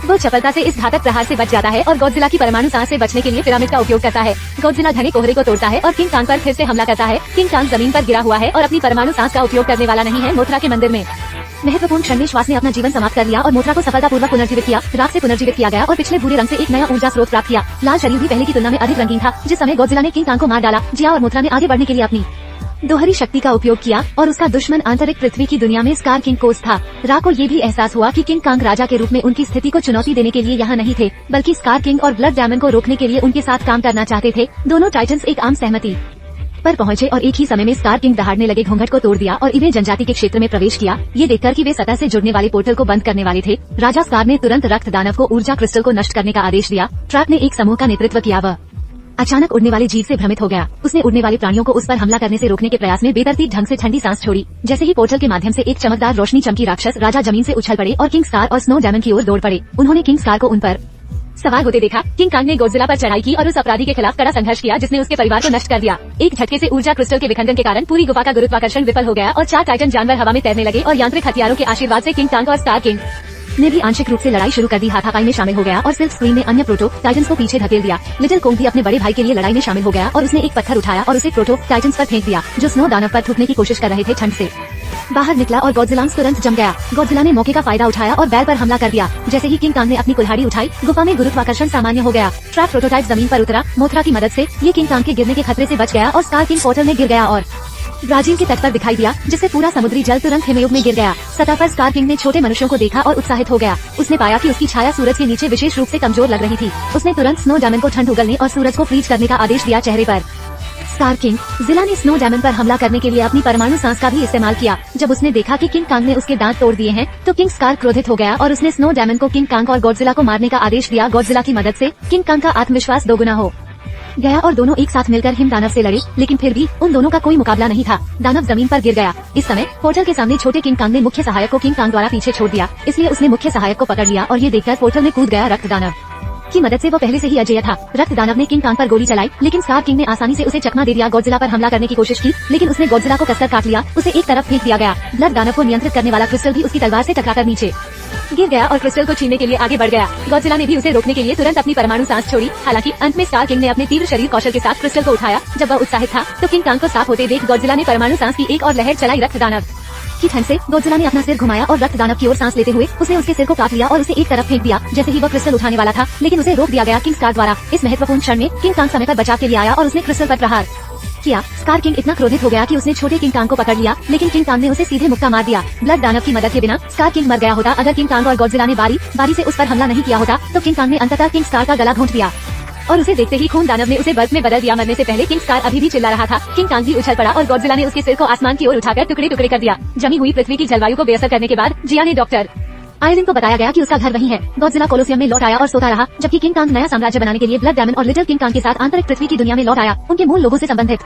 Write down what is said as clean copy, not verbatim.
वो चपलता से इस घातक प्रहार से बच जाता है और गॉडजिला की परमाणु सांस से बचने के लिए पिरामिड का उपयोग करता है। गॉडजिला घने कोहरे को तोड़ता है और किंग कांग पर फिर से हमला करता है। किंग कांग जमीन पर गिरा हुआ है और अपनी परमाणु सांस का उपयोग करने वाला नहीं है। मोथरा के मंदिर में महत्वपूर्ण क्षण में श्वास ने अपना जीवन समाप्त कर लिया और मोथरा को सफलतापूर्वक पुनर्जीवित किया। राख से पुनर्जीवित किया गया और पिछले भूरे रंग से एक नया ऊर्जा स्रोत प्राप्त किया। लाल शरीर भी पहले की तुलना में अधिक रंगीन था। जिस समय गॉडजिला ने किंग कांग को मार डाला, जिया और मोथरा ने आगे बढ़ने के लिए अपनी दोहरी शक्ति का उपयोग किया और उसका दुश्मन आंतरिक पृथ्वी की दुनिया में स्कार किंग कोस था। रा को ये भी एहसास हुआ कि किंग कांग राजा के रूप में उनकी स्थिति को चुनौती देने के लिए यहाँ नहीं थे, बल्कि स्कार किंग और ब्लड डायमंड को रोकने के लिए उनके साथ काम करना चाहते थे। दोनों टाइटन्स एक आम सहमति पर पहुंचे और एक ही समय में स्कार किंग दहाड़ने लगे, घूंघट को तोड़ दिया और इन्हें जनजाति के क्षेत्र में प्रवेश किया। ये देखकर कि वे सतह से जुड़ने वाले पोर्टल को बंद करने वाले थे, राजा स्कार ने तुरंत रक्त दानव को ऊर्जा क्रिस्टल को नष्ट करने का आदेश दिया। ट्रैप ने एक समूह का नेतृत्व किया। वह अचानक उड़ने वाले जीव से भ्रमित हो गया। उसने उड़ने वाले प्राणियों को उस पर हमला करने से रोकने के प्रयास में बेतरतीब ढंग से ठंडी सांस छोड़ी। जैसे ही पोर्टल के माध्यम से एक चमकदार रोशनी चमकी, राक्षस राजा जमीन से उछल पड़े और किंग स्कार और स्नो डायमंड की ओर दौड़ पड़े। उन्होंने किंग स्कार को उन पर सवार होते देखा। किंग कांग ने गॉडजिला पर चढ़ाई की और उस अपराधी के खिलाफ कड़ा संघर्ष किया जिसने उसके परिवार को नष्ट कर दिया। एक झटके से ऊर्जा क्रिस्टल के विखंडन के कारण पूरी गुफा का गुरुत्वाकर्षण विफल हो गया और 4 टाइटन जानवर हवा में तैरने लगे और यांत्रिक हथियारों के आशीर्वाद से किंग कांग और स्कार किंग ने भी आंशिक रूप से लड़ाई शुरू कर दी। हाथापाई में शामिल हो गया और सिल्क स्क्रीन ने अन्य प्रोटो टाइटन्स को पीछे धकेल दिया। लिटिल कोंग भी अपने बड़े भाई के लिए लड़ाई में शामिल हो गया और उसने एक पत्थर उठाया और उसे प्रोटो टाइटन्स पर फेंक दिया जो स्नो दानव पर थूकने की कोशिश कर रहे थे। ठंड से बाहर निकला और गॉडजिला तुरंत जम गया। गॉडजिला ने मौके का फायदा उठाया और बैल पर हमला कर दिया। जैसे ही किंग कांग ने अपनी कुल्हाड़ी उठाई, गुफा में गुरुत्वाकर्षण सामान्य हो गया। ट्रैप प्रोटोटाइप जमीन पर उतरा। मोथरा की मदद से ये किंग कांग के गिरने के खतरे से बच गया और स्कार किंग पोर्टल में गिर गया और ब्राजील के तट पर दिखाई दिया, जिससे पूरा समुद्री जल तुरंत हिमयुग में गिर गया। सतह पर स्कार किंग ने छोटे मनुष्यों को देखा और उत्साहित हो गया। उसने पाया कि उसकी छाया सूरज के नीचे विशेष रूप से कमजोर लग रही थी। उसने तुरंत स्नो डायमंड को ठंड उगलने और सूरज को फ्रीज करने का आदेश दिया। चेहरे पर स्कार किंग जिला ने स्नो डायमंड पर हमला करने के लिए अपनी परमाणु सांस का भी इस्तेमाल किया। जब उसने देखा कि किंग कांग ने उसके दांत तोड़ दिए हैं, तो किंग स्कार क्रोधित हो गया और उसने स्नो डायमंड को किंग कांग और गॉडजिला को मारने का आदेश दिया। गॉडजिला की मदद से किंग कांग का आत्मविश्वास दोगुना हो गया और दोनों एक साथ मिलकर हिम दानव से लड़े, लेकिन फिर भी उन दोनों का कोई मुकाबला नहीं था। दानव जमीन पर गिर गया। इस समय पोर्टल के सामने छोटे किंग कांग ने मुख्य सहायक को किंग कांग द्वारा पीछे छोड़ दिया, इसलिए उसने मुख्य सहायक को पकड़ लिया और ये देखकर पोर्टल में कूद गया। रक्त दानव की मदद से वो पहले से ही अजेय था। रक्त दानव ने किंग कांग पर गोली चलाई, लेकिन स्कार किंग ने आसानी से उसे चकमा दे दिया। गॉडजिला पर हमला करने की कोशिश की, लेकिन उसने गॉडजिला को कसकर काट लिया। उसे एक तरफ फेंक दिया गया। ब्लड दानव को नियंत्रित करने वाला क्रिस्टल भी उसकी तलवार से टकराकर नीचे गिर गया और क्रिस्टल को छीनने के लिए आगे बढ़ गया। गॉडजिला ने भी उसे रोकने के लिए तुरंत अपनी परमाणु सांस छोड़ी। हालांकि अंत में स्कार किंग ने अपने तीव्र शरीर कौशल के साथ क्रिस्टल को उठाया। जब वह उत्साहित था, तो किंग कांग को साफ होते देख गॉडजिला ने परमाणु सांस की एक और लहर चलाई। रक्त दानव की ठंड से गॉडजिला ने अपना सिर घुमाया और रक्त दानव की ओर सांस लेते हुए उसने उसके सिर को काट लिया और उसे एक तरफ फेंक दिया। जैसे ही वह क्रिस्टल उठाने वाला था, लेकिन उसे रोक दिया गया किंग स्कार द्वारा। इस महत्वपूर्ण क्षण में किंग कांग समय पर बचाव के लिए आया और उसने क्रिस्टल पर प्रहार किया। स्कार किंग इतना क्रोधित हो गया कि उसने छोटे किंग कांग को पकड़ लिया, लेकिन किंग कांग ने उसे सीधे मुक्का मार दिया। ब्लड दानव की मदद के बिना स्कार किंग मर गया होता। अगर किंग कांग और गॉडजिला ने बारी से उस पर हमला नहीं किया होता, तो किंग कांग ने अंततः किंग स्कार का गला घोंट दिया और उसे देखते ही खून दानव ने उसे बर्फ में बदल दिया। मरने से पहले किंग स्कार अभी भी चिल्ला रहा था। किंग कांग भी उछल पड़ा और गॉडजिला ने उसके सिर को आसमान की ओर उठाकर टुकड़े टुकड़े कर दिया। जमी हुई पृथ्वी की जलवायु को बेअसर करने के बाद जिया ने डॉक्टर आयरिन को बताया गया कि उसका घर वही है। गॉडजिला कोलोसियम में लौट आया और सोता रहा, जबकि किंग कांग नया साम्राज्य बनाने के लिए ब्लड डायमंड और लिटिल किंग कांग के साथ आंतरिक पृथ्वी की दुनिया में लौट आया, उनके मूल लोगों से संबंधित।